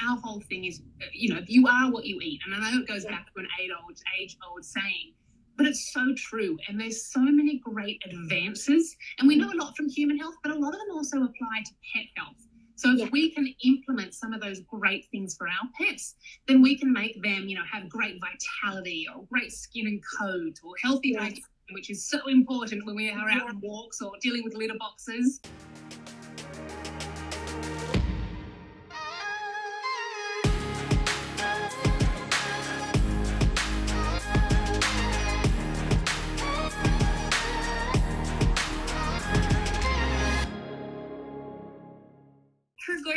our whole thing is, you are what you eat. And I know it goes back to an age-old saying, but it's so true. And there's so many great advances. And we know a lot from human health, but a lot of them also apply to pet health. So if we can implement some of those great things for our pets, then we can make them, have great vitality or great skin and coat or healthy digestion, which is so important when we are out on walks or dealing with litter boxes.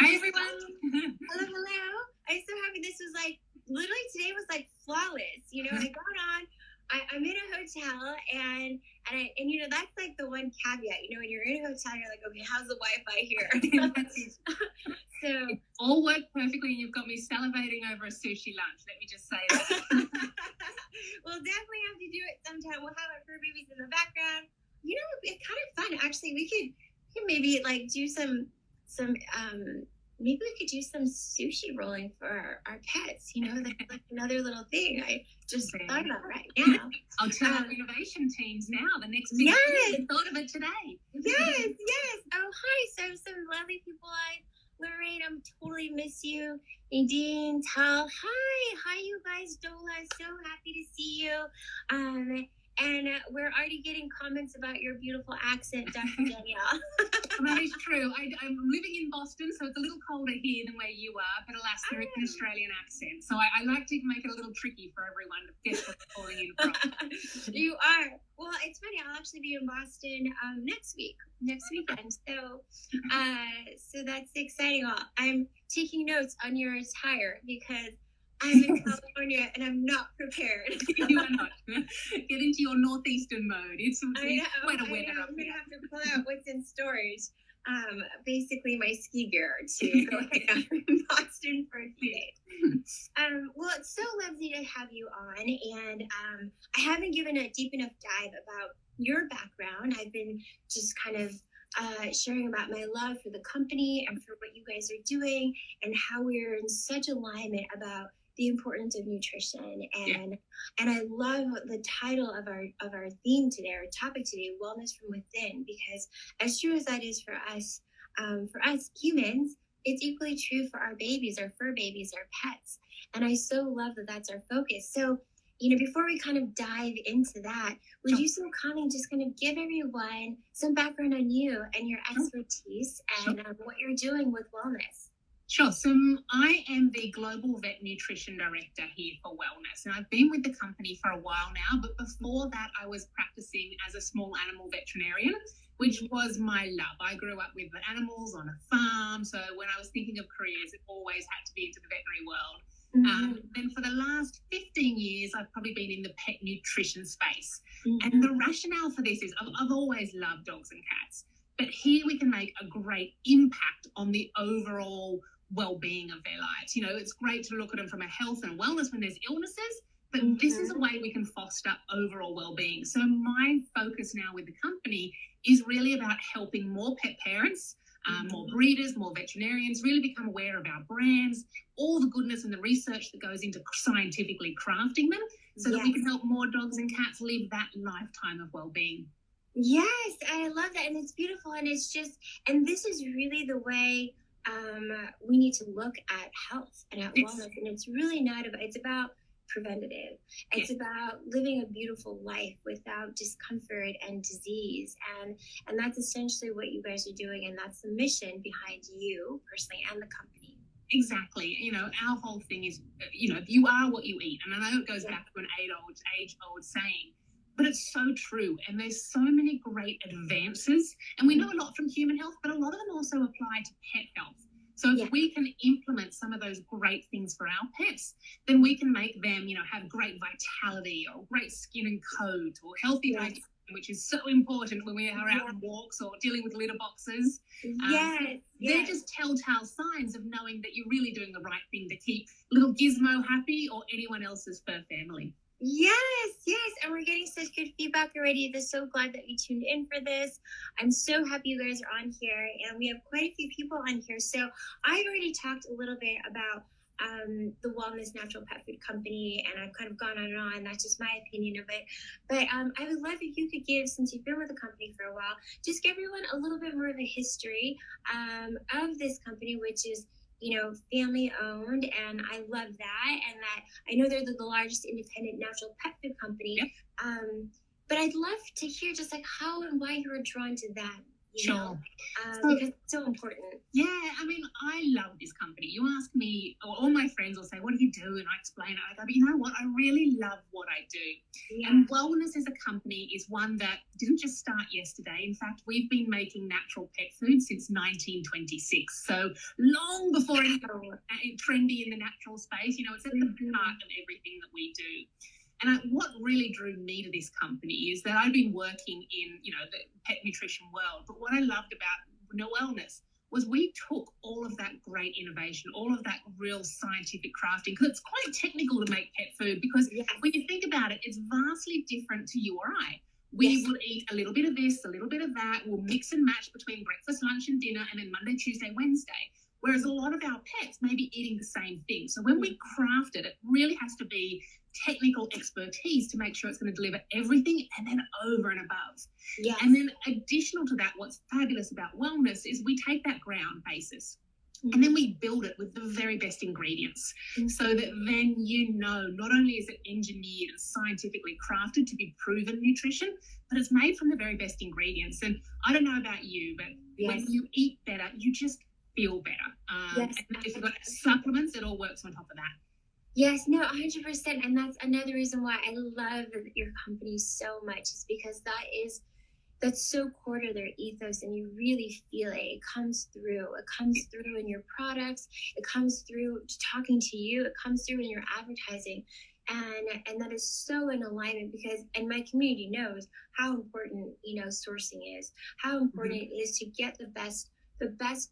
Hi, everyone. Hello. I'm so happy. This was literally today was flawless. I got on, I'm in a hotel and that's the one caveat, when you're in a hotel, you're like, okay, how's the Wi-Fi here? So it all worked perfectly and you've got me salivating over a sushi lunch. Let me just say that. We'll definitely have to do it sometime. We'll have our fur babies in the background. It's kind of fun. Actually, we could maybe do some maybe we could do some sushi rolling for our pets, that's another little thing I just thought about right now. I'll tell our innovation teams now, the next big thing. I thought of it today. Yes. Oh, hi. So some lovely people. Lorraine, I'm totally miss you. Nadine, Tal, hi, you guys. Dola, so happy to see you. And we're already getting comments about your beautiful accent, Dr. Danielle. That is true. I'm living in Boston, so it's a little colder here than where you are, but alas, there is an Australian accent. So I like to make it a little tricky for everyone to guess where I'm calling in from. You are. Well, it's funny. I'll actually be in Boston next weekend. So that's exciting. I'm taking notes on your attire because I'm in California and I'm not prepared. You are not. Get into your northeastern mode. It's quite a weather up I'm here. going to have to pull out what's in storage. Basically my ski gear to go hang out in Boston for a few days. Well, it's so lovely to have you on. And I haven't given a deep enough dive about your background. I've been just kind of sharing about my love for the company and for what you guys are doing and how we're in such alignment about the importance of nutrition. And I love the title of our theme today, our topic today, wellness from within, because as true as that is for us humans, it's equally true for our babies, our fur babies, our pets. And I so love that that's our focus. So, before we kind of dive into that, would you so kindly just kind of give everyone some background on you and your expertise and what you're doing with wellness? Sure. So I am the Global Vet Nutrition Director here for Wellness. And I've been with the company for a while now, but before that I was practicing as a small animal veterinarian, which was my love. I grew up with the animals on a farm. So when I was thinking of careers, it always had to be into the veterinary world. Then for the last 15 years, I've probably been in the pet nutrition space. And the rationale for this is I've always loved dogs and cats, but here we can make a great impact on the overall well-being of their lives. It's great to look at them from a health and wellness when there's illnesses, but this is a way we can foster overall well-being. So my focus now with the company is really about helping more pet parents, more breeders, more veterinarians really become aware of our brands, all the goodness and the research that goes into scientifically crafting them so that we can help more dogs and cats live that lifetime of well-being. Yes, I love that. And it's beautiful. And it's just, and this is really the way we need to look at health and at wellness. And it's really not about, it's about preventative. It's about living a beautiful life without discomfort and disease. And that's essentially what you guys are doing. And that's the mission behind you personally and the company. Exactly. Our whole thing is, you are what you eat. And I know it goes back to an age-old saying, but it's so true. And there's so many great advances. And we know a lot from human health, but a lot of them also apply to pet health. So if we can implement some of those great things for our pets, then we can make them, have great vitality or great skin and coat or healthy digestion, which is so important when we are out on walks or dealing with litter boxes. They're just telltale signs of knowing that you're really doing the right thing to keep little Gizmo happy or anyone else's fur family. Yes, yes. And we're getting such good feedback already. I'm so glad that you tuned in for this. I'm so happy you guys are on here. And we have quite a few people on here. So I've already talked a little bit about the Wellness Natural Pet Food Company, and I've kind of gone on and on. That's just my opinion of it. But I would love if you could give, since you've been with the company for a while, just give everyone a little bit more of a history of this company, which is, family owned, and I love that. And that I know they're the largest independent natural pet food company. Yep. But I'd love to hear just like how and why you were drawn to them. Sure. Because it's so important. Yeah, I mean, I love this company. You ask me, or all my friends will say, "What do you do?" And I explain it. I go, "But you know what? I really love what I do." Yeah. And Wellness as a company is one that didn't just start yesterday. In fact, we've been making natural pet food since 1926. So long before anything trendy in the natural space. It's at the heart of everything that we do. And what really drew me to this company is that I've been working in, the pet nutrition world. But what I loved about Wellness was we took all of that great innovation, all of that real scientific crafting, because it's quite technical to make pet food, because when you think about it, it's vastly different to you or I. We will eat a little bit of this, a little bit of that. We'll mix and match between breakfast, lunch, and dinner, and then Monday, Tuesday, Wednesday. Whereas a lot of our pets may be eating the same thing. So when we craft it, it really has to be technical expertise to make sure it's going to deliver everything and then over and above. Yes. And then additional to that, what's fabulous about Wellness is we take that ground basis and then we build it with the very best ingredients, so that then not only is it engineered and scientifically crafted to be proven nutrition, but it's made from the very best ingredients. And I don't know about you, but when you eat better, you just feel better. And if you've got supplements, it all works on top of that. Yes, no, 100%. And that's another reason why I love your company so much, is because that's so core to their ethos, and you really feel it. It comes through. It comes through in your products. It comes through talking to you. It comes through in your advertising. And that is so in alignment, and my community knows how important, sourcing is, how important it is to get the best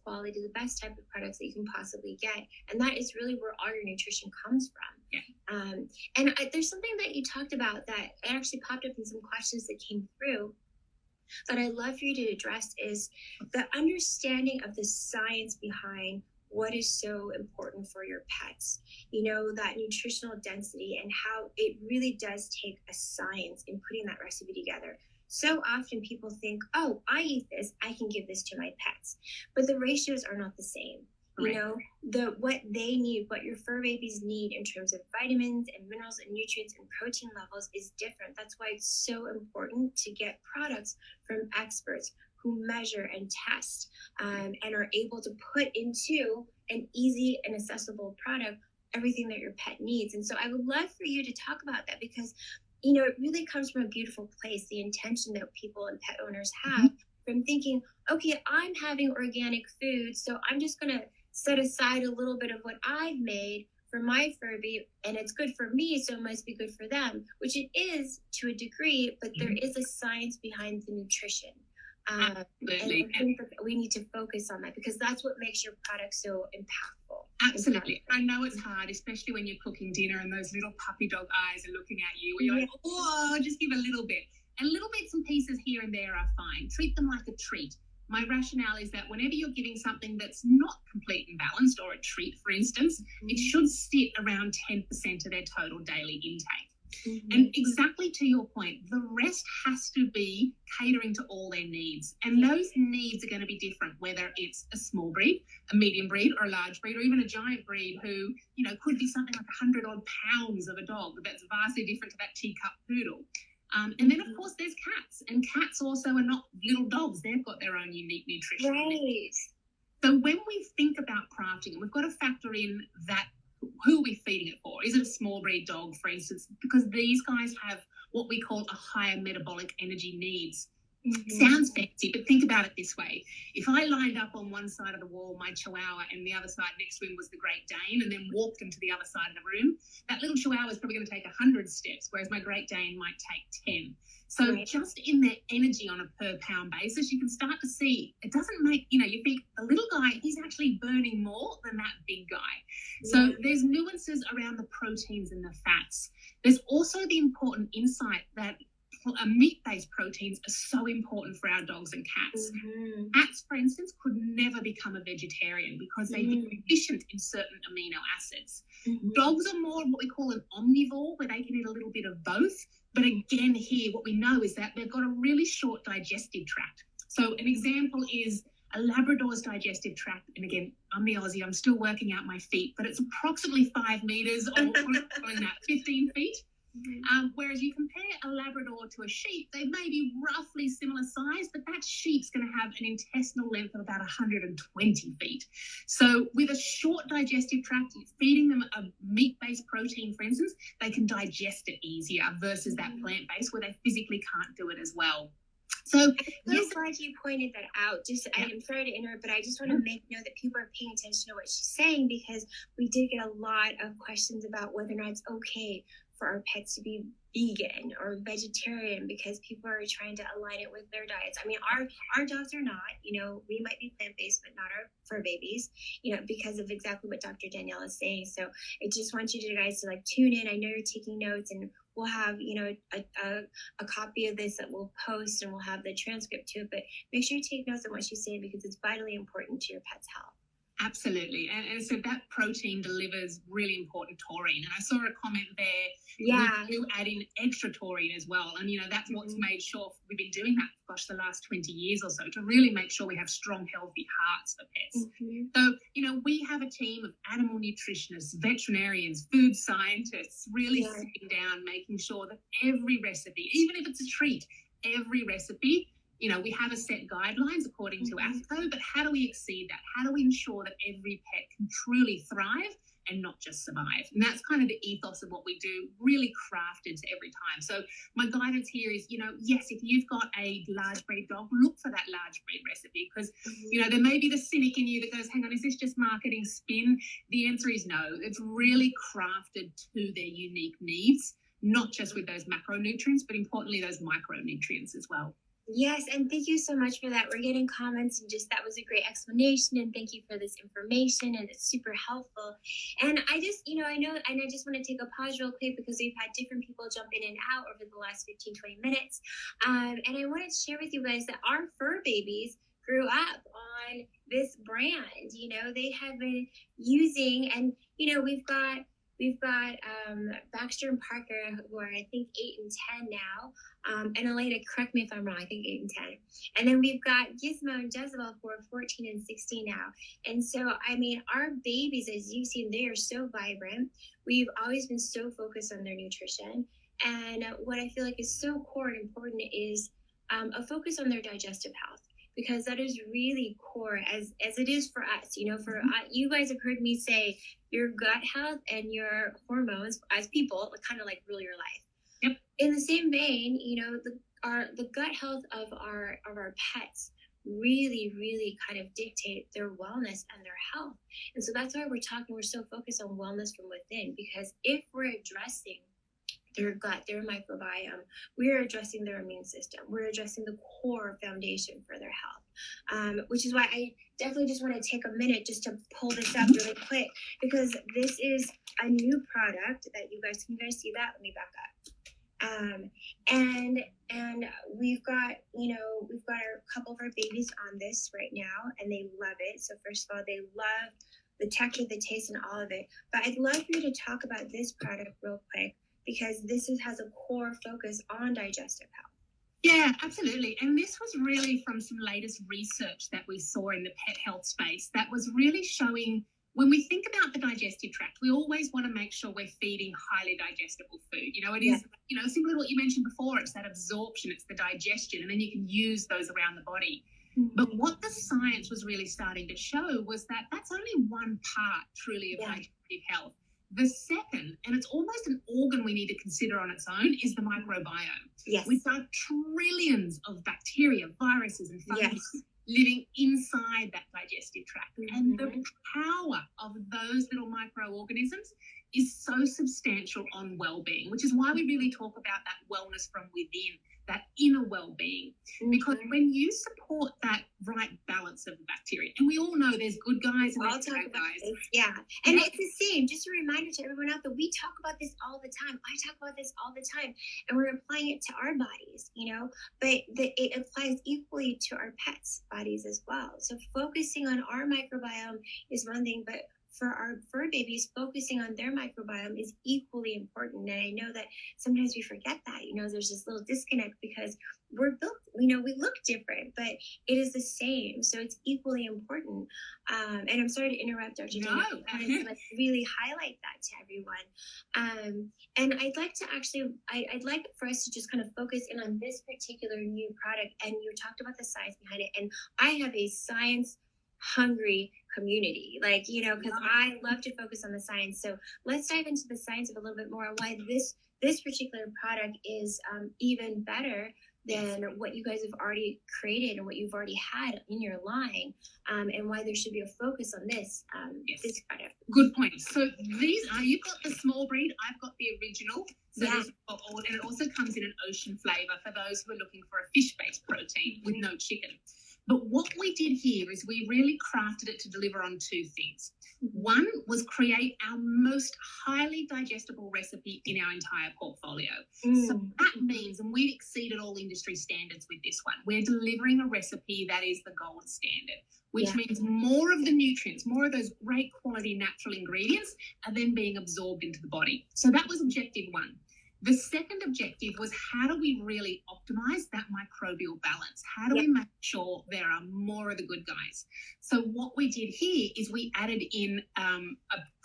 quality, the best type of products that you can possibly get. And that is really where all your nutrition comes from. There's something that you talked about that actually popped up in some questions that came through that I'd love for you to address, is the understanding of the science behind what is so important for your pets. That nutritional density, and how it really does take a science in putting that recipe together. So often people think, oh, I eat this, I can give this to my pets. But the ratios are not the same. Right. What they need, what your fur babies need in terms of vitamins and minerals and nutrients and protein levels is different. That's why it's so important to get products from experts who measure and test and are able to put into an easy and accessible product everything that your pet needs. And so I would love for you to talk about that, because it really comes from a beautiful place, the intention that people and pet owners have from thinking, okay, I'm having organic food, so I'm just going to set aside a little bit of what I've made for my Furby, and it's good for me, so it must be good for them, which it is to a degree, but there is a science behind the nutrition. And I think that we need to focus on that, because that's what makes your product so impactful. Absolutely. I know it's hard, especially when you're cooking dinner and those little puppy dog eyes are looking at you. You're like, oh, just give a little bit. And little bits and pieces here and there are fine. Treat them like a treat. My rationale is that whenever you're giving something that's not complete and balanced, or a treat, for instance, it should sit around 10% of their total daily intake. And exactly to your point, the rest has to be catering to all their needs. And those needs are going to be different, whether it's a small breed, a medium breed, or a large breed, or even a giant breed who, could be something like 100 odd pounds of a dog. That's vastly different to that teacup poodle. And then, of course, there's cats. And cats also are not little dogs. They've got their own unique nutrition. Right. So when we think about crafting, we've got to factor in that. Who are we feeding it for? Is it a small breed dog, for instance? Because these guys have what we call a higher metabolic energy needs. Sounds fancy, but think about it this way. If I lined up on one side of the wall my Chihuahua, and the other side next to him was the Great Dane, and then walked him to the other side of the room, that little Chihuahua is probably going to take 100 steps, whereas my Great Dane might take 10. So just in their energy on a per pound basis, you can start to see it doesn't make, you think the little guy, he's actually burning more than that big guy. So there's nuances around the proteins and the fats. There's also the important insight that meat-based proteins are so important for our dogs and cats. Cats, for instance, could never become a vegetarian because they're deficient in certain amino acids. Dogs are more what we call an omnivore, where they can eat a little bit of both. But again, here, what we know is that they've got a really short digestive tract. So an example is a Labrador's digestive tract, and again, I'm the Aussie, I'm still working out my feet, but it's approximately 5 meters, or calling that 15 feet. Whereas you compare a Labrador to a sheep, they may be roughly similar size, but that sheep's going to have an intestinal length of about 120 feet. So with a short digestive tract, feeding them a meat-based protein, for instance, they can digest it easier versus that plant-based where they physically can't do it as well. So I'm so glad you pointed that out. I'm sorry to interrupt, but I just want to make note that people are paying attention to what she's saying, because we did get a lot of questions about whether or not it's okay for our pets to be vegan or vegetarian, because people are trying to align it with their diets. I mean, our dogs are not, we might be plant-based, but not our fur babies, because of exactly what Dr. Danielle is saying. So I just want you guys to tune in. I know you're taking notes, and we'll have, a copy of this that we'll post, and we'll have the transcript to it, but make sure you take notes on what she's saying, because it's vitally important to your pet's health. Absolutely. And so that protein delivers really important taurine. And I saw a comment there. Yeah. We do add in extra taurine as well. And, that's what's made sure we've been doing that, the last 20 years or so, to really make sure we have strong, healthy hearts for pets. So, we have a team of animal nutritionists, veterinarians, food scientists, really sitting down, making sure that every recipe, even if it's a treat, every recipe, we have a set guidelines according to AFCO, but how do we exceed that? How do we ensure that every pet can truly thrive and not just survive? And that's kind of the ethos of what we do, really crafted to every time. So my guidance here is, yes, if you've got a large breed dog, look for that large breed recipe, because, there may be the cynic in you that goes, hang on, is this just marketing spin? The answer is no. It's really crafted to their unique needs, not just with those macronutrients, but importantly, those micronutrients as well. Yes, and thank you so much for that. We're getting comments, and that was a great explanation, and thank you for this information, and it's super helpful. And I just, I know, and I just want to take a pause real quick, because we've had different people jump in and out over the last 15, 20 minutes. And I wanted to share with you guys that our fur babies grew up on this brand. They have been using, and, We've got Baxter and Parker, who are, I think, 8 and 10 now. And Elena, correct me if I'm wrong, I think 8 and 10. And then we've got Gizmo and Jezebel, who are 14 and 16 now. And so, our babies, as you've seen, they are so vibrant. We've always been so focused on their nutrition. And what I feel like is so core and important is a focus on their digestive health, because that is really core, as it is for us. You guys have heard me say your gut health and your hormones as people kind of rule your life. Yep. In the same vein, the gut health of our pets really, really kind of dictate their wellness and their health. And so that's why we're so focused on wellness from within, because if we're addressing their gut, their microbiome, we're addressing their immune system. We're addressing the core foundation for their health, which is why I definitely just want to take a minute just to pull this up really quick, because this is a new product that can you guys see that? Let me back up. And we've got a couple of our babies on this right now, and they love it. So first of all, they love the texture, the taste, and all of it. But I'd love for you to talk about this product real quick, because this has a core focus on digestive health. Yeah, absolutely. And this was really from some latest research that we saw in the pet health space that was really showing, when we think about the digestive tract, we always want to make sure we're feeding highly digestible food. It is, simply what you mentioned before, it's that absorption, it's the digestion, and then you can use those around the body. But what the science was really starting to show was that that's only one part truly of digestive health. The second, and it's almost an organ we need to consider on its own, is the microbiome. Yes. We've got trillions of bacteria, viruses, and fungi living inside that digestive tract. And the power of those little microorganisms is so substantial on well-being, which is why we really talk about that wellness from within, that inner well-being. Because when you support that right balance of the bacteria, and we all know there's good guys and there's bad guys. Yeah. And it's the same. Just a reminder to everyone out there, we talk about this all the time. I talk about this all the time. And we're applying it to our bodies, but it applies equally to our pets' bodies as well. So focusing on our microbiome is one thing, but for our fur babies, focusing on their microbiome is equally important. And I know that sometimes we forget that, there's this little disconnect because we're built, we look different, but it is the same. So it's equally important. And I'm sorry to interrupt, Dr. Dana. I wanted to really highlight that to everyone. And I'd like to I'd like for us to just kind of focus in on this particular new product. And you talked about the science behind it. And I have a science hungry community, because I love to focus on the science. So let's dive into the science of a little bit more, why this particular product is even better than what you guys have already created and what you've already had in your line, and why there should be a focus on this this product. Good point. So these are, you've got the small breed, I've got the original. So and it also comes in an ocean flavor for those who are looking for a fish-based protein with no chicken. But what we did here is we really crafted it to deliver on two things. One was create our most highly digestible recipe in our entire portfolio. So that means, and we've exceeded all industry standards with this one, we're delivering a recipe that is the gold standard, which means more of the nutrients, more of those great quality natural ingredients are then being absorbed into the body. So that was objective one. The second objective was, how do we really optimize that microbial balance? How do we make sure there are more of the good guys? So what we did here is we added in,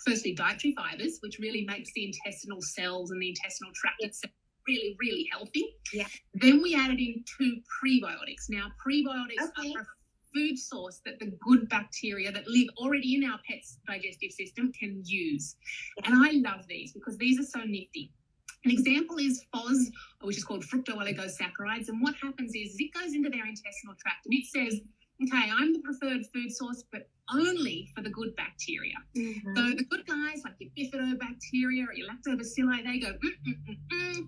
firstly, dietary fibers, which really makes the intestinal cells and the intestinal tract itself really, really healthy. Yeah. Then we added in 2 prebiotics. Now, prebiotics are a food source that the good bacteria that live already in our pet's digestive system can use. And I love these because these are so nifty. An example is FOS, which is called fructooligosaccharides. And what happens is it goes into their intestinal tract and it says, okay, I'm the preferred food source, but only for the good bacteria. So the good guys, like your bifidobacteria or your lactobacilli, they go,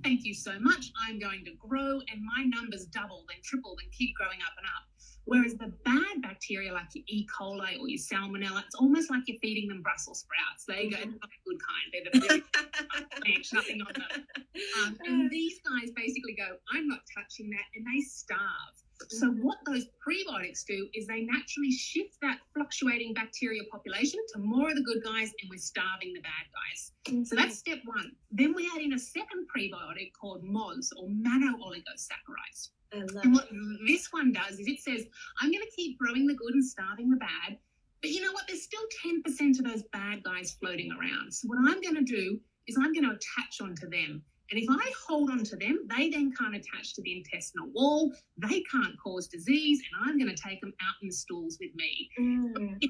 thank you so much. I'm going to grow, and my numbers double, then triple, then keep growing up and up. Whereas the bad bacteria, like your E. coli or your salmonella, it's almost like you're feeding them Brussels sprouts. They go, it's not a good kind. They're the really nothing on them. And these guys basically go, I'm not touching that, and they starve. So what those prebiotics do is they naturally shift that fluctuating bacteria population to more of the good guys, and we're starving the bad guys. So that's step one. Then we add in a second prebiotic called MOS, or mono-oligosaccharides. And what this one does is it says, I'm going to keep growing the good and starving the bad, but you know what? There's still 10% of those bad guys floating around. So what I'm going to do is I'm going to attach onto them. And if I hold on to them, they then can't attach to the intestinal wall. They can't cause disease, and I'm going to take them out in the stools with me.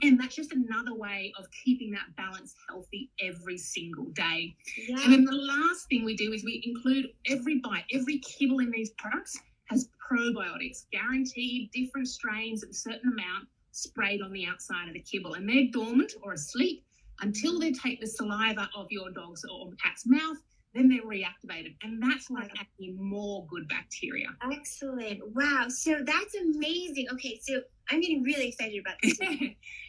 And that's just another way of keeping that balance healthy every single day. And then the last thing we do is we include every bite, every kibble in these products has probiotics, guaranteed different strains of a certain amount sprayed on the outside of the kibble. And they're dormant or asleep until they take the saliva of your dog's or cat's mouth. Then they're reactivated. And that's like adding more good bacteria. Excellent. Wow. So that's amazing. Okay, so I'm getting really excited about this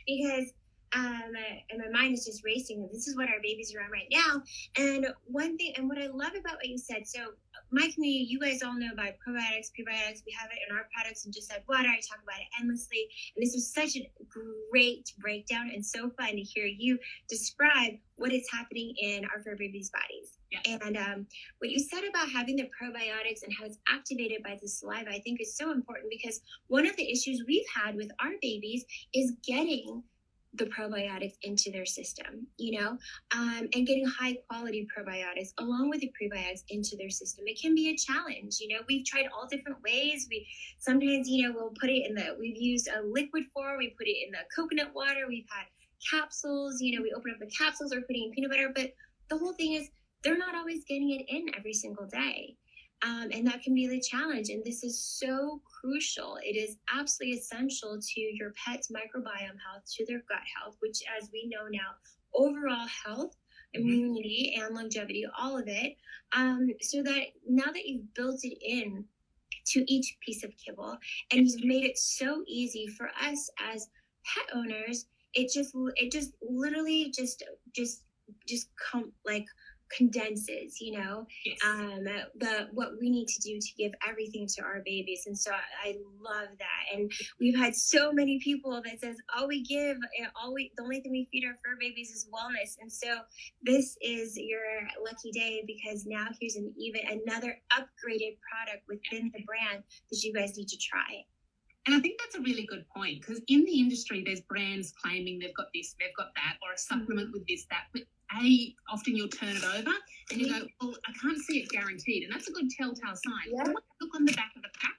because and my mind is just racing. And this is what our babies are on right now. And one thing, and what I love about what you said, so my community, you guys all know about probiotics, prebiotics. We have it in our products and just add water. I talk about it endlessly. And this was such a great breakdown and so fun to hear you describe what is happening in our fur babies' bodies. And what you said about having the probiotics and how it's activated by the saliva, I think is so important, because one of the issues we've had with our babies is getting the probiotics into their system, and getting high quality probiotics along with the prebiotics into their system. It can be a challenge. We've tried all different ways. We sometimes, we'll put it in we've used a liquid form. We put it in the coconut water. We've had capsules, we open up the capsules or putting in peanut butter, but the whole thing is they're not always getting it in every single day. And that can be the challenge. And this is so crucial. It is absolutely essential to your pet's microbiome health, to their gut health, which, as we know now, overall health, immunity and longevity, all of it. So that now that you've built it in to each piece of kibble, and you've made it so easy for us as pet owners, it just literally condenses, Yes. the what we need to do to give everything to our babies. And so I love that. And we've had so many people that says the only thing we feed our fur babies is wellness. And so this is your lucky day, because now here's another upgraded product within the brand that you guys need to try. And I think that's a really good point, because in the industry, there's brands claiming they've got this, they've got that, or a supplement with this, that. But often you'll turn it over and you go, well, I can't see it guaranteed. And that's a good telltale sign. Yeah. Look on the back of the pack.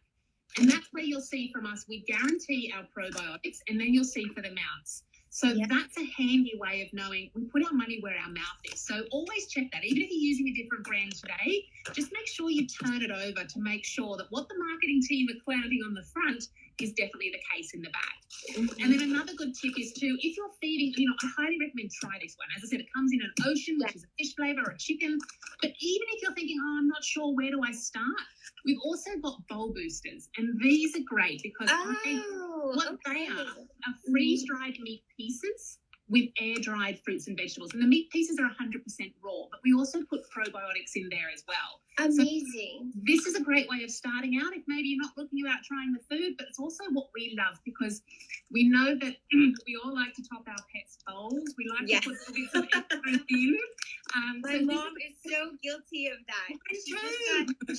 And that's where you'll see from us, we guarantee our probiotics, and then you'll see for the mouths. So that's a handy way of knowing we put our money where our mouth is. So always check that. Even if you're using a different brand today, just make sure you turn it over to make sure that what the marketing team are clouding on the front is definitely the case in the back. And then another good tip is too, if you're feeding, I highly recommend try this one. As I said, it comes in an ocean, which is a fish flavor, or a chicken. But even if you're thinking, I'm not sure, where do I start? We've also got bowl boosters, and these are great because they are freeze-dried meat pieces with air-dried fruits and vegetables. And the meat pieces are 100% raw, but we also put probiotics in there as well. Amazing. So this is a great way of starting out if maybe you're not looking about trying the food, but it's also what we love, because we know that we all like to top our pets' bowls. We like to put a bit of extra in. My mom is so guilty of that.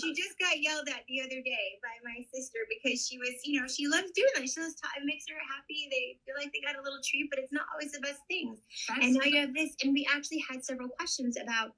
She just got yelled at the other day by my sister because she was, she loves doing that. She loves it makes her happy. They feel like they got a little treat, but it's not always the best things. And now you have this, and we actually had several questions about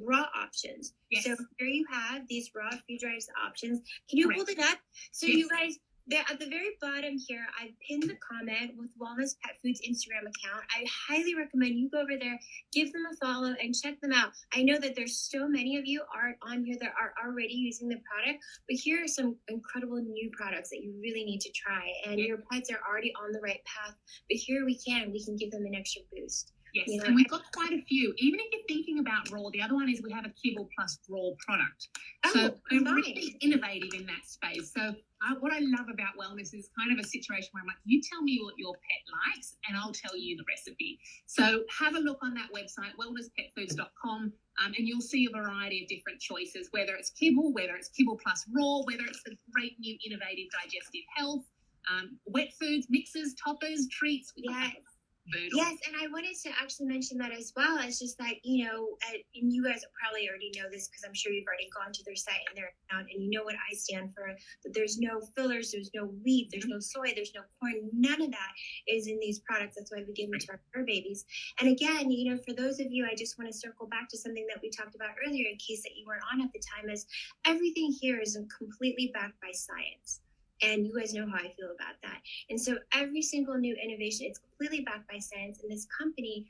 raw options. Yes. So here you have these raw freeze-dried options. Can you hold it up? So you guys, at the very bottom here, I've pinned the comment with Wellness Pet Foods Instagram account. I highly recommend you go over there, give them a follow, and check them out. I know that there's so many of you are on here that are already using the product, but here are some incredible new products that you really need to try. And your pets are already on the right path, but here we can give them an extra boost. Yes, and we've got quite a few. Even if you're thinking about raw, the other one is we have a kibble plus raw product. So we're really innovative in that space. So what I love about wellness is kind of a situation where I'm like, you tell me what your pet likes and I'll tell you the recipe. So have a look on that website, wellnesspetfoods.com, and you'll see a variety of different choices, whether it's kibble, whether it's kibble plus raw, whether it's the great new innovative digestive health, wet foods, mixes, toppers, treats. Yes, and I wanted to actually mention that as well. It's just that, and you guys probably already know this because I'm sure you've already gone to their site and their account, and you know what I stand for. That there's no fillers, there's no wheat, there's no soy, there's no corn. None of that is in these products. That's why we give them to our fur babies. And again, for those of you, I just want to circle back to something that we talked about earlier in case that you weren't on at the time, is everything here is completely backed by science. And you guys know how I feel about that. And so every single new innovation, it's completely backed by science. And this company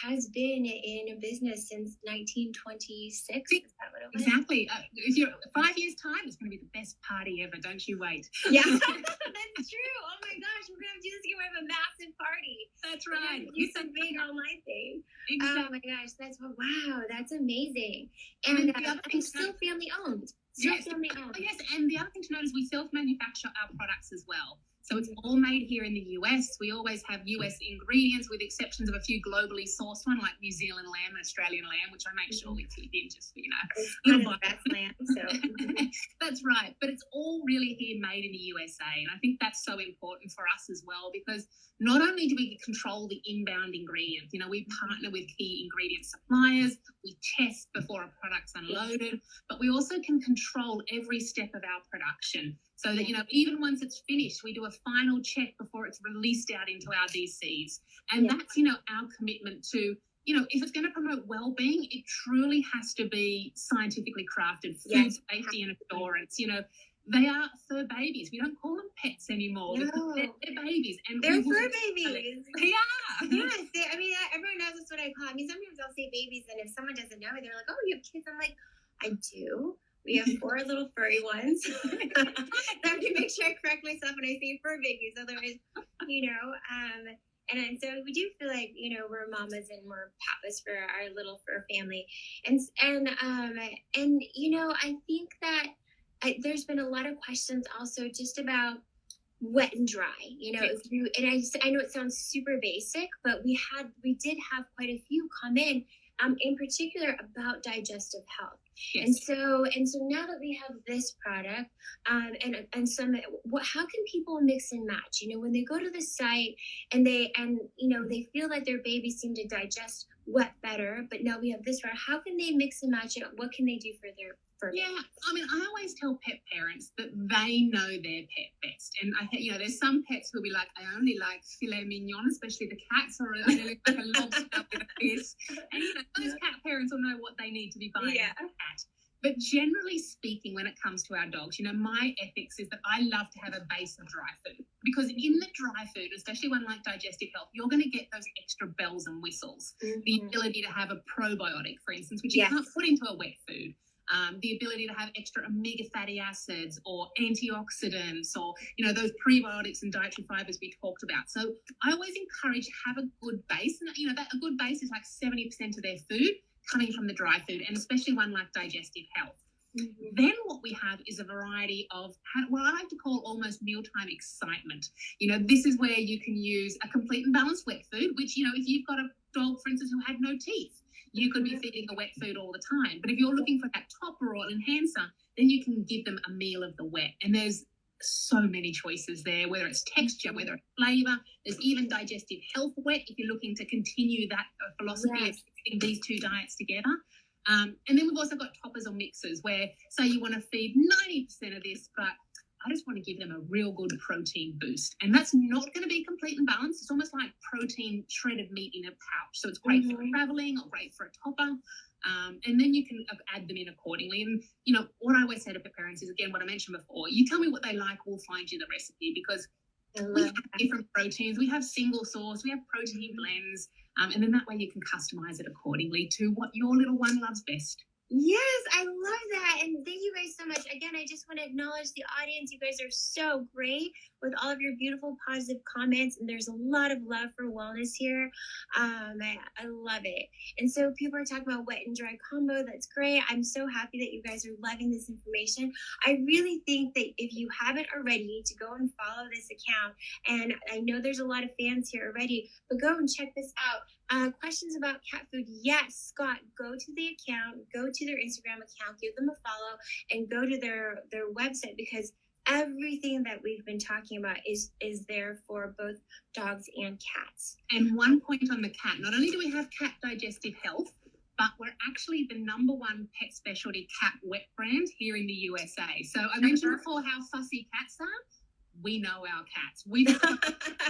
has been in a business since 1926. Is that what it was? Exactly. If you're 5 years' time, it's going to be the best party ever. Don't you wait. Yeah, that's true. Oh my gosh, we're going to do this again. We have a massive party. That's right. It's a big online thing. Exactly. Oh my gosh, that's amazing. And it's still family owned. Yes, and the other thing to note is we self-manufacture our products as well. So it's all made here in the US. We always have US ingredients, with exceptions of a few globally sourced ones like New Zealand lamb and Australian lamb, which I make sure we keep in just for, It's one of the best lamb, so. That's right. But it's all really here made in the USA. And I think that's so important for us as well, because not only do we control the inbound ingredients, we partner with key ingredient suppliers, we test before a product's unloaded, but we also can control every step of our production. So that, even once it's finished, we do a final check before it's released out into our DCs. And that's, our commitment to, if it's going to promote well-being, it truly has to be scientifically crafted, food safety and assurance. They are fur babies. We don't call them pets anymore. No. They're babies. And they're fur babies. They are. Yes. Everyone knows that's what I call them. Sometimes I'll say babies, and if someone doesn't know me, they're like, oh, you have kids? I'm like, I do. We have 4 little furry ones. I have to make sure I correct myself when I say fur babies. Otherwise, And so we do feel like, we're mamas and we're papas for our little fur family. And I think that there's been a lot of questions also just about wet and dry, if you, and I know it sounds super basic, but we did have quite a few come in particular about digestive health. Yes. And so now that we have this product, and some, how can people mix and match? when they go to the site and they feel that their babies seem to digest wet better, but now we have this product. How can they mix and match it? What can they do for their Yeah, I mean, I always tell pet parents that they know their pet best. And there's some pets who'll be like, I only like filet mignon, especially the cats, or I only like a lobster with a fish. And those cat parents will know what they need to be buying a cat. But generally speaking, when it comes to our dogs, my ethics is that I love to have a base of dry food, because in the dry food, especially one like digestive health, you're going to get those extra bells and whistles. Mm-hmm. The ability to have a probiotic, for instance, which you can't put into a wet food. The ability to have extra omega fatty acids or antioxidants, or those prebiotics and dietary fibers we talked about. So I always encourage, have a good base, and that a good base is like 70% of their food coming from the dry food, and especially one like digestive health. Mm-hmm. Then what we have is a variety of what I like to call almost mealtime excitement. This is where you can use a complete and balanced wet food, which if you've got a dog, for instance, who had no teeth, you could be feeding the wet food all the time. But if you're looking for that topper or enhancer, then you can give them a meal of the wet. And there's so many choices there, whether it's texture, whether it's flavor. There's even digestive health wet if you're looking to continue that philosophy of putting these two diets together. And then we've also got toppers or mixers where, say, you want to feed 90% of this, but I just want to give them a real good protein boost. And that's not going to be complete and balanced. It's almost like protein shredded meat in a pouch. So it's great for traveling or great for a topper. And then you can add them in accordingly. And, what I always say to pet parents is, again, what I mentioned before, you tell me what they like, we'll find you the recipe, because we have different proteins. We have single source, we have protein blends. And then that way you can customize it accordingly to what your little one loves best. Yes, I love that. And thank you guys so much. Again, I just want to acknowledge the audience. You guys are so great with all of your beautiful, positive comments. And there's a lot of love for wellness here. I love it. And so people are talking about wet and dry combo. That's great. I'm so happy that you guys are loving this information. I really think that if you haven't already, you need to go and follow this account. And I know there's a lot of fans here already, but go and check this out. Questions about cat food? Yes, Scott, go to the account, go to their Instagram account, give them a follow, and go to their website, because everything that we've been talking about is there for both dogs and cats. And one point on the cat, not only do we have cat digestive health, but we're actually the #1 pet specialty cat wet brand here in the USA. So I mentioned before how fussy cats are. We know our cats. We've got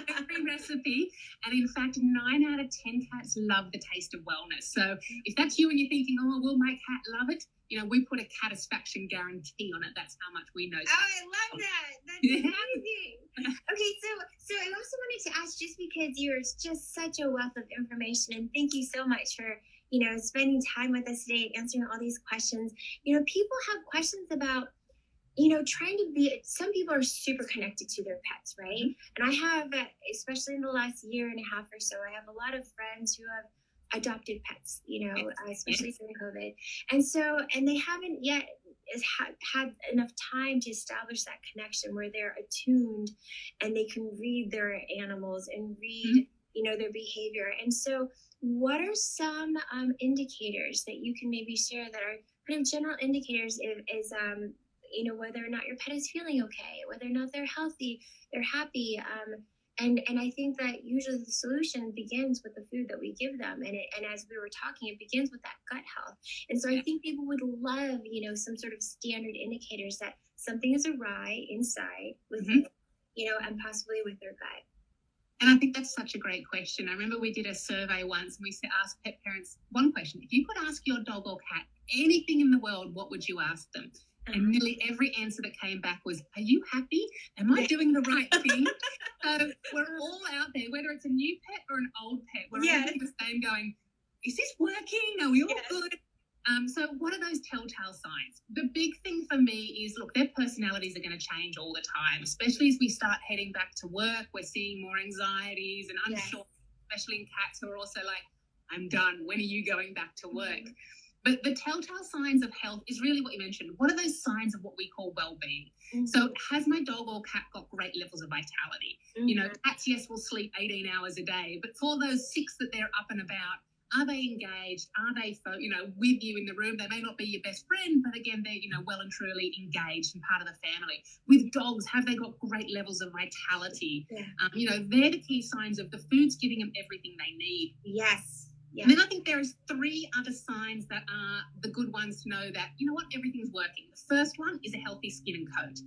every recipe. And in fact, 9 out of 10 cats love the taste of wellness. So if that's you and you're thinking, oh, will my cat love it? We put a catisfaction guarantee on it. That's how much we know. Oh, I love that. That's amazing. Okay, so I also wanted to ask, just because you're just such a wealth of information, and thank you so much for, spending time with us today, answering all these questions. People have questions about, trying to be, some people are super connected to their pets, right? Mm-hmm. And I have, especially in the last year and a half or so, I have a lot of friends who have adopted pets, especially during COVID. And they haven't yet had enough time to establish that connection where they're attuned and they can read their animals and read, their behavior. And so what are some indicators that you can maybe share that are kind of general indicators is whether or not your pet is feeling okay, whether or not they're healthy, they're happy. And I think that usually the solution begins with the food that we give them. And as we were talking, it begins with that gut health. And so I think people would love, some sort of standard indicators that something is awry inside with them, and possibly with their gut. And I think that's such a great question. I remember we did a survey once and we asked pet parents one question. If you could ask your dog or cat anything in the world, what would you ask them? And nearly every answer that came back was, are you happy? Am I doing the right thing? So we're all out there, whether it's a new pet or an old pet, we're all doing the same, going, is this working? Are we all good? So what are those telltale signs? The big thing for me is, look, their personalities are going to change all the time, especially as we start heading back to work. We're seeing more anxieties and unsure, especially in cats who are also like, I'm done. When are you going back to work? But the telltale signs of health is really what you mentioned. What are those signs of what we call well-being? So has my dog or cat got great levels of vitality? You know, cats, yes, will sleep 18 hours a day, but for those 6 that they're up and about, are they engaged? Are they, with you in the room? They may not be your best friend, but again, they're, well and truly engaged and part of the family. With dogs, have they got great levels of vitality? They're the key signs of the food's giving them everything they need. Yes. And then I think there's 3 other signs that are the good ones to know that, everything's working. The first one is a healthy skin and coat.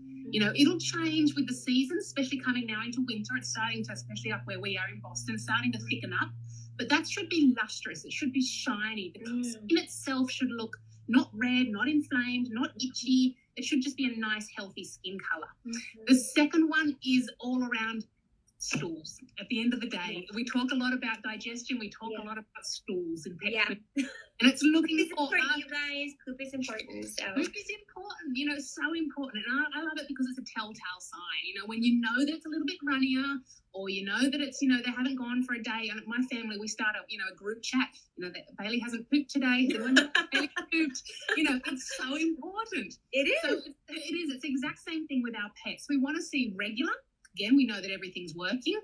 It'll change with the seasons, especially coming now into winter. It's starting to, especially up where we are in Boston, starting to thicken up. But that should be lustrous. It should be shiny. The skin itself should look not red, not inflamed, not itchy. It should just be a nice, healthy skin color. The second one is all around stools. At the end of the day, we talk a lot about digestion. We talk a lot about stools and pet food. And it's looking for you guys. Poop is important. So. Poop is important, so important. And I love it because it's a telltale sign. When you know that it's a little bit runnier, or you know that it's, they haven't gone for a day. And my family, we start a group chat, that Bailey hasn't pooped today. Bailey pooped. It's so important. It is. So it is. It's the exact same thing with our pets. We want to see regular. Again, we know that everything's working.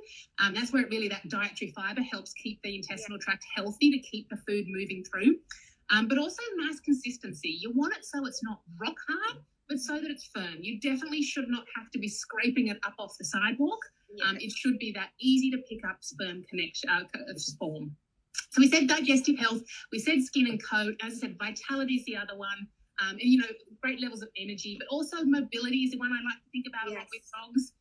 That's where that dietary fiber helps keep the intestinal tract healthy, to keep the food moving through. But also nice consistency. You want it so it's not rock hard, but so that it's firm. You definitely should not have to be scraping it up off the sidewalk. It should be that easy to pick up sperm connection form. So we said digestive health. We said skin and coat. As I said, vitality is the other one. And great levels of energy, but also mobility is the one I like to think about a lot with dogs.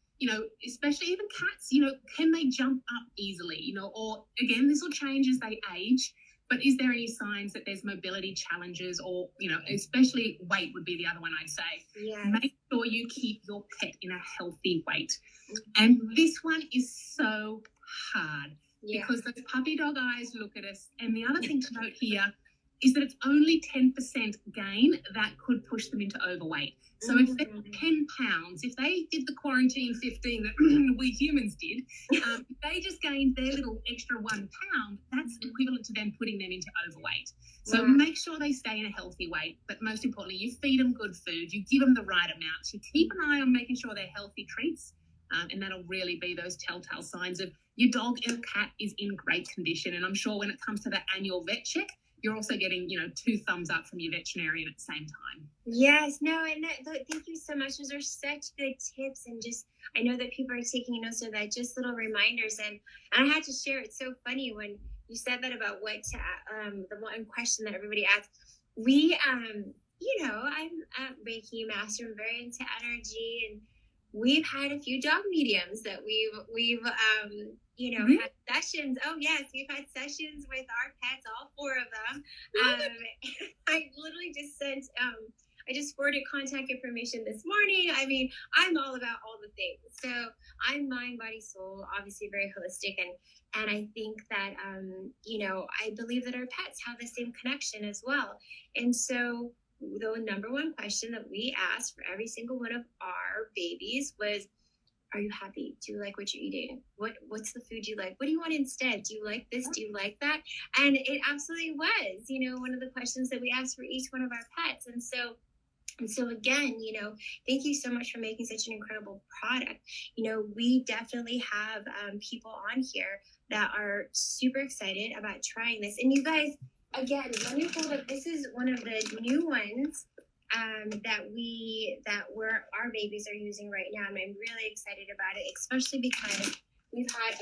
Especially even cats, can they jump up easily, or again, this will change as they age, but is there any signs that there's mobility challenges, or, especially weight would be the other one I'd say. Make sure you keep your pet in a healthy weight. And this one is so hard because those puppy dog eyes look at us. And the other thing to note here is that it's only 10% gain that could push them into overweight. So if they're 10 pounds, if they did the quarantine 15 that we humans did, they just gained their little extra 1 pound, that's equivalent to them putting them into overweight. So make sure they stay in a healthy weight, but most importantly, you feed them good food, you give them the right amount, you keep an eye on making sure they're healthy treats, and that'll really be those telltale signs of your dog or cat is in great condition. And I'm sure when it comes to that annual vet check, you're also getting, 2 thumbs up from your veterinarian at the same time. Yes, no, and thank you so much. Those are such good tips, and just I know that people are taking notes of that, just little reminders. And I had to share. It's so funny when you said that about what the one question that everybody asked. We, I'm a Reiki master. I'm very into energy, and we've had a few dog mediums that we've had sessions. Oh yes, we've had sessions with our pets, all 4 of them. I literally just sent I just forwarded contact information this morning. I mean, I'm all about all the things. So I'm mind, body, soul, obviously very holistic, and I think that I believe that our pets have the same connection as well. And so the number one question that we asked for every single one of our babies was, are you happy? Do you like what you're eating? What's the food you like? What do you want instead? Do you like this? Do you like that? And it absolutely was, one of the questions that we asked for each one of our pets. And so again, thank you so much for making such an incredible product. We definitely have people on here that are super excited about trying this. And you guys, again, let me hold up. This is one of the new ones that our babies are using right now, and I'm really excited about it, especially because we've had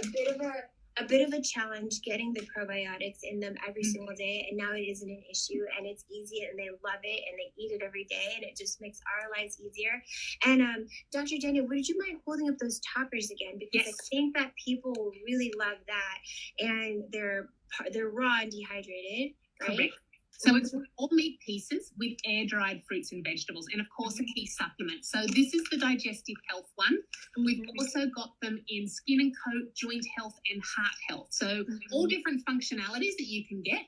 a bit of a challenge getting the probiotics in them every single day, and now it isn't an issue, and it's easy, and they love it, and they eat it every day, and it just makes our lives easier. And Dr. Danielle, would you mind holding up those toppers again? Because I think that people will really love that, and they're raw and dehydrated, right? Correct. So it's all meat pieces with air-dried fruits and vegetables, and of course a key supplement. So this is the digestive health one. We've also got them in skin and coat, joint health, and heart health. So all different functionalities that you can get.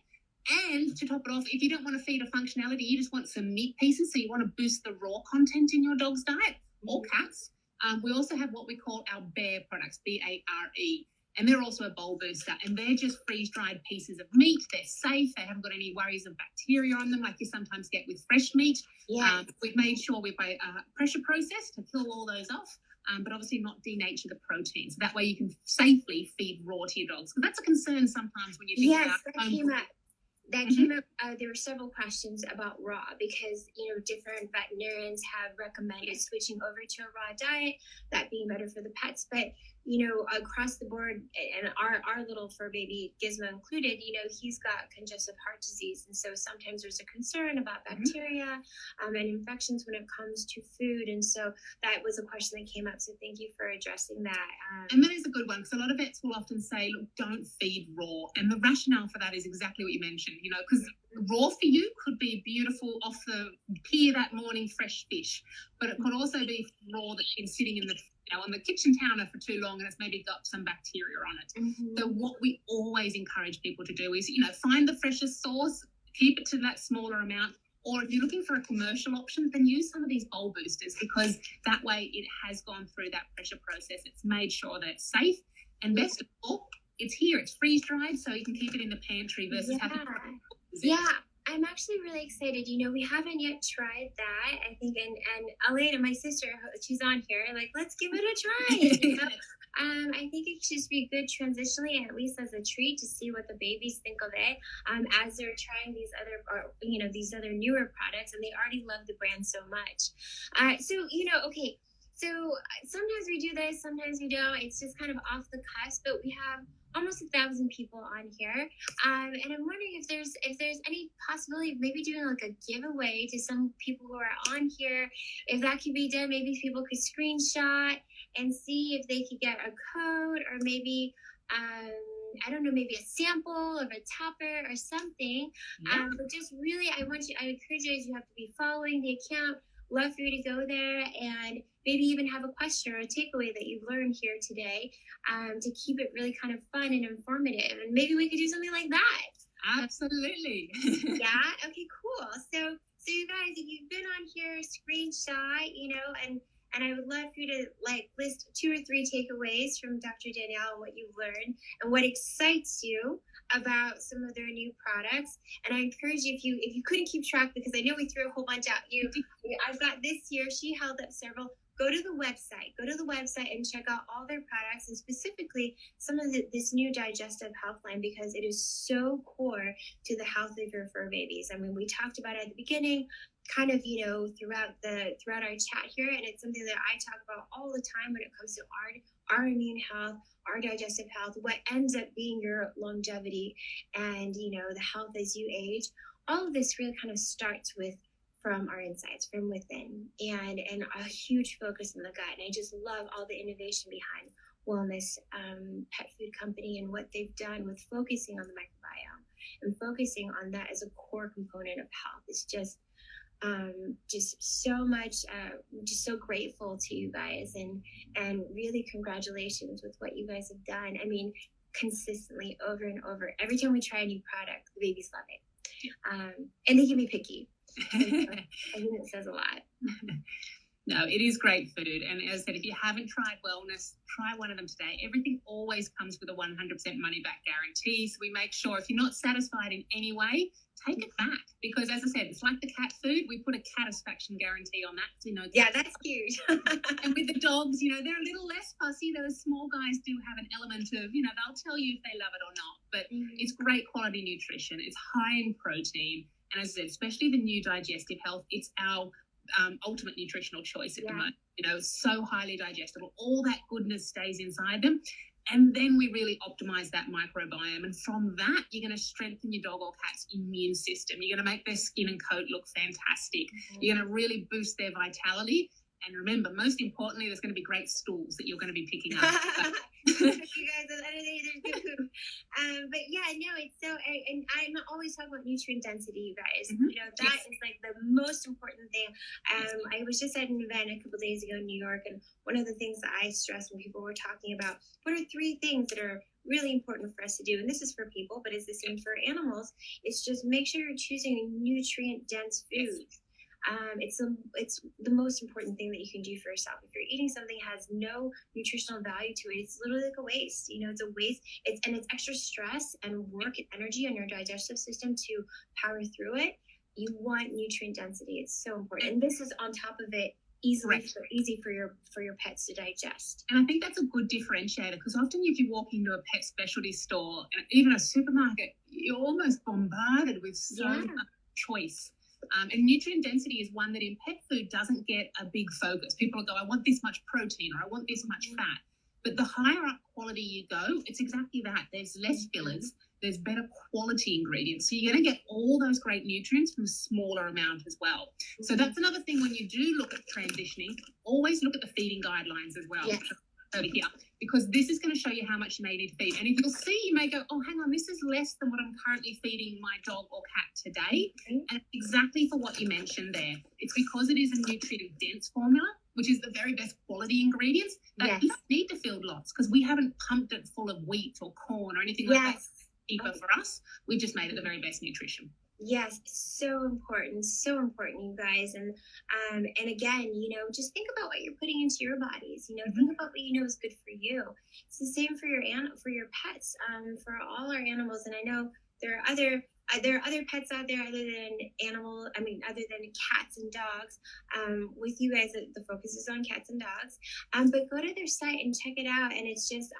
And to top it off, if you don't want to feed a functionality, you just want some meat pieces, so you want to boost the raw content in your dog's diet or cats. We also have what we call our BARE products, BARE, and they're also a bowl booster, and they're just freeze-dried pieces of meat. They're safe. They haven't got any worries of bacteria on them like you sometimes get with fresh meat. Yes. We've made sure we've pressure processed to kill all those off, but obviously not denature the protein. So that way you can safely feed raw to your dogs. Because that's a concern sometimes when you think about that came up. That came up. There were several questions about raw because, different veterinarians have recommended switching over to a raw diet, that being better for the pets. But, across the board, and our little fur baby, Gizmo included, he's got congestive heart disease. And so sometimes there's a concern about bacteria and infections when it comes to food. And so that was a question that came up. So thank you for addressing that. And that is a good one, because a lot of vets will often say, look, don't feed raw. And the rationale for that is exactly what you mentioned, because raw for you could be beautiful off the pier that morning, fresh fish, but it could also be raw that's been sitting in on the kitchen counter for too long and it's maybe got some bacteria on it. So what we always encourage people to do is, find the freshest source, keep it to that smaller amount, or if you're looking for a commercial option, then use some of these bowl boosters, because that way it has gone through that pressure process. It's made sure that it's safe, and best of all, it's here. It's freeze dried, so you can keep it in the pantry versus having. Yeah, I'm actually really excited. We haven't yet tried that. I think, and Elena, my sister, she's on here. Like, let's give it a try. I think it should just be good transitionally, at least as a treat, to see what the babies think of it as they're trying these other newer products, and they already love the brand so much. Okay. So sometimes we do this, sometimes we don't. It's just kind of off the cusp, but we have almost 1,000 people on here, and I'm wondering if there's any possibility of maybe doing like a giveaway to some people who are on here. If that could be done, maybe people could screenshot and see if they could get a code, or maybe I don't know, maybe a sample of a topper or something. But just really, I encourage you guys, you have to be following the account. Love for you to go there and maybe even have a question or a takeaway that you've learned here today, to keep it really kind of fun and informative. And maybe we could do something like that. Absolutely. Yeah. Okay, cool. So you guys, if you've been on here, screenshot, and I would love for you to list 2 or 3 takeaways from Dr. Danielle and what you've learned and what excites you about some of their new products. And I encourage you, if you couldn't keep track, because I know we threw a whole bunch out. I've got this here. She held up several. Go to the website and check out all their products, and specifically some of this new digestive health line, because it is so core to the health of your fur babies. I mean, we talked about it at the beginning, kind of, throughout our chat here, and it's something that I talk about all the time when it comes to our immune health, our digestive health, what ends up being your longevity, and the health as you age. All of this really kind of starts from our insides, from within, and a huge focus on the gut. And I just love all the innovation behind Wellness Pet Food Company and what they've done with focusing on the microbiome and focusing on that as a core component of health. It's just so much, just so grateful to you guys, and really congratulations with what you guys have done. I mean, consistently over and over. Every time we try a new product, the babies love it. And they can be picky. I think it says a lot. No, it is great food. And as I said, if you haven't tried Wellness, try one of them today. Everything always comes with a 100% money back guarantee. So we make sure if you're not satisfied in any way, take it back. Because as I said, it's like the cat food. We put a catisfaction guarantee on that. Yeah, that's huge. And with the dogs, they're a little less fussy. Those small guys do have an element of, they'll tell you if they love it or not. But it's great quality nutrition. It's high in protein. And as I said, especially the new digestive health, it's our ultimate nutritional choice at the moment. It's so highly digestible. All that goodness stays inside them. And then we really optimize that microbiome. And from that, you're going to strengthen your dog or cat's immune system. You're going to make their skin and coat look fantastic. You're going to really boost their vitality. And remember, most importantly, there's going to be great stools that you're going to be picking up. You guys, there's good food. But yeah, no, it's so, and I'm always talking about nutrient density, you guys. Mhm. You know, that is like the most important thing. I was just at an event a couple days ago in New York, and one of the things that I stressed when people were talking about what are 3 things that are really important for us to do, and this is for people, but it's the same for animals. It's just make sure you're choosing nutrient dense foods. It's the most important thing that you can do for yourself. If you're eating something that has no nutritional value to it, it's literally like a waste. You know, it's a waste. It's extra stress and work and energy on your digestive system to power through it. You want nutrient density. It's so important, and this is on top of it. Easy for your pets to digest. And I think that's a good differentiator, because often if you walk into a pet specialty store and even a supermarket, you're almost bombarded with so much choice. And nutrient density is one that in pet food doesn't get a big focus. People go, I want this much protein, or I want this much fat. But the higher up quality you go, it's exactly that. There's less fillers, there's better quality ingredients. So you're going to get all those great nutrients from a smaller amount as well. So that's another thing when you do look at transitioning, always look at the feeding guidelines as well. Yes. Over here, because this is going to show you how much you may need to feed. And if you'll see, you may go, oh, hang on, this is less than what I'm currently feeding my dog or cat today. And exactly for what you mentioned there. It's because it is a nutrient-dense formula, which is the very best quality ingredients, that you don't need to fill lots, because we haven't pumped it full of wheat or corn or anything like that. Cheaper for us. We've just made it the very best nutrition. Yes, so important, you guys. And again, you know, just think about what you're putting into your bodies. You know, think about what you know is good for you. It's the same for your pets, for all our animals. And I know there are other pets out there other than cats and dogs. With you guys, the focus is on cats and dogs. But go to their site and check it out. And it's just,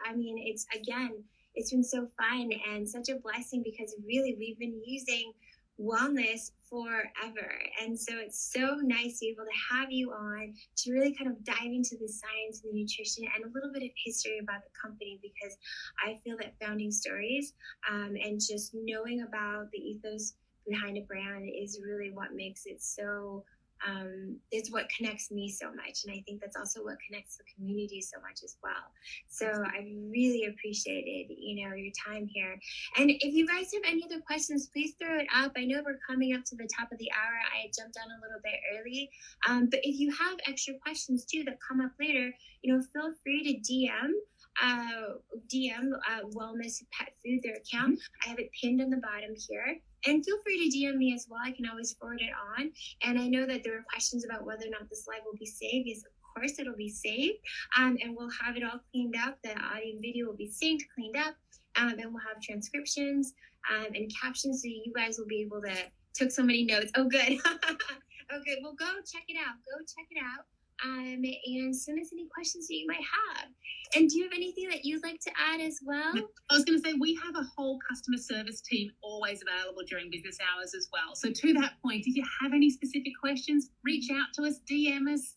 it's been so fun and such a blessing, because really we've been using wellness forever, and so it's so nice to be able to have you on to really kind of dive into the science and the nutrition and a little bit of history about the company, because I feel that founding stories and just knowing about the ethos behind a brand is really what makes it so it's what connects me so much, and I think that's also what connects the community so much as well. So I really appreciated, you know, your time here. And if you guys have any other questions, please throw it up. I know we're coming up to the top of the hour. I jumped on a little bit early, but if you have extra questions too that come up later, you know, feel free to DM Wellness Pet Food, their account. I have it pinned on the bottom here. And feel free to DM me as well. I can always forward it on. And I know that there were questions about whether or not this live will be saved. Yes, of course it'll be saved. And we'll have it all cleaned up. The audio and video will be synced, cleaned up. And we'll have transcriptions and captions, so you guys will be able to took so many notes. Oh, good. Okay, well, go check it out. And send us any questions that you might have. And do you have anything that you'd like to add as well? I was going to say, we have a whole customer service team always available during business hours as well. So to that point, if you have any specific questions, reach out to us, DM us,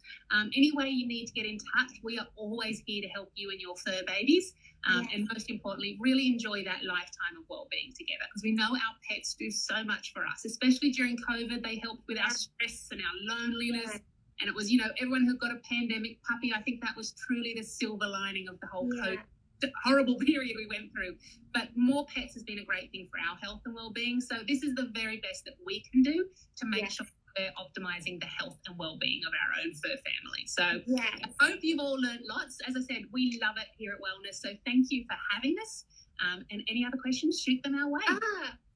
any way you need to get in touch. We are always here to help you and your fur babies. And most importantly, really enjoy that lifetime of well-being together, because we know our pets do so much for us, especially during COVID. They helped with our stress and our loneliness. And it was, you know, everyone who got a pandemic puppy, I think that was truly the silver lining of the whole COVID horrible period we went through. But more pets has been a great thing for our health and well-being. So this is the very best that we can do to make sure we're optimizing the health and well-being of our own fur family. So I hope you've all learned lots. As I said, we love it here at Wellness. So thank you for having us. And any other questions, shoot them our way.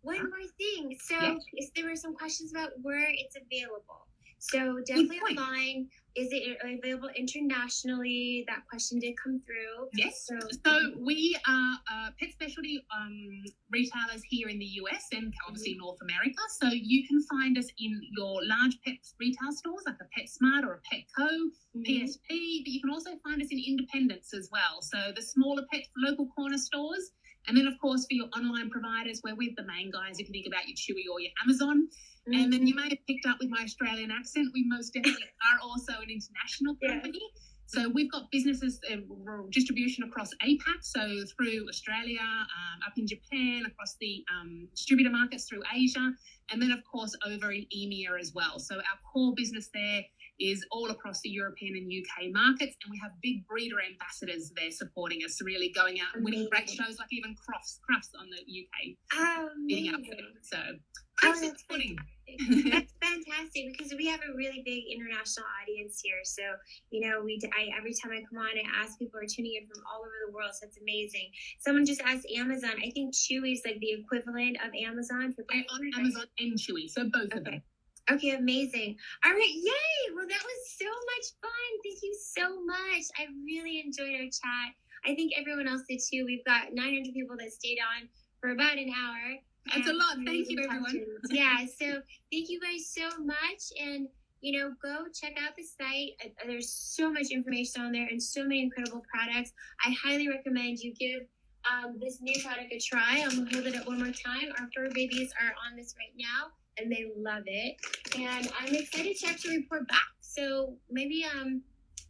One more thing. So there were some questions about where it's available. So definitely online. Is it available internationally? That question did come through. Yes. So we are pet specialty retailers here in the US and obviously North America. So you can find us in your large pet retail stores like a PetSmart or a Petco, PSP, but you can also find us in independents as well. So the smaller pet local corner stores. And then, of course, for your online providers, we're with the main guys. You can think about your Chewy or your Amazon. And then you may have picked up with my Australian accent, we most definitely are also an international company. So we've got businesses, distribution across APAC, so through Australia, up in Japan, across the distributor markets through Asia, and then, of course, over in EMEA as well. So our core business there is all across the European and UK markets, and we have big breeder ambassadors there supporting us, really going out and winning great shows like even Crufts on the UK. Beating up so that's pudding. That's fantastic, because we have a really big international audience here. So, every time I come on, I ask people are tuning in from all over the world. So it's amazing. Someone just asked Amazon. I think Chewy is like the equivalent of Amazon for on Amazon and Chewy, so both of them. Okay, amazing. All right, yay! Well, that was so much fun. Thank you so much. I really enjoyed our chat. I think everyone else did too. We've got 900 people that stayed on for about an hour. That's a lot. Thank you, everyone. Yeah, so thank you guys so much. And, go check out the site. There's so much information on there and so many incredible products. I highly recommend you give this new product a try. I'm going to hold it up one more time. Our fur babies are on this right now, and they love it. And I'm excited to actually report back. So maybe, I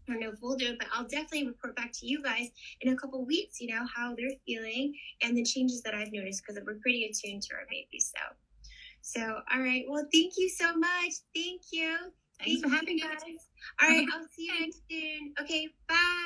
don't know if we'll do it, but I'll definitely report back to you guys in a couple weeks, how they're feeling and the changes that I've noticed, because we're pretty attuned to our babies. So, all right. Well, thank you so much. Thank you. Thanks for having us. All right. I'll see you next soon. Okay. Bye.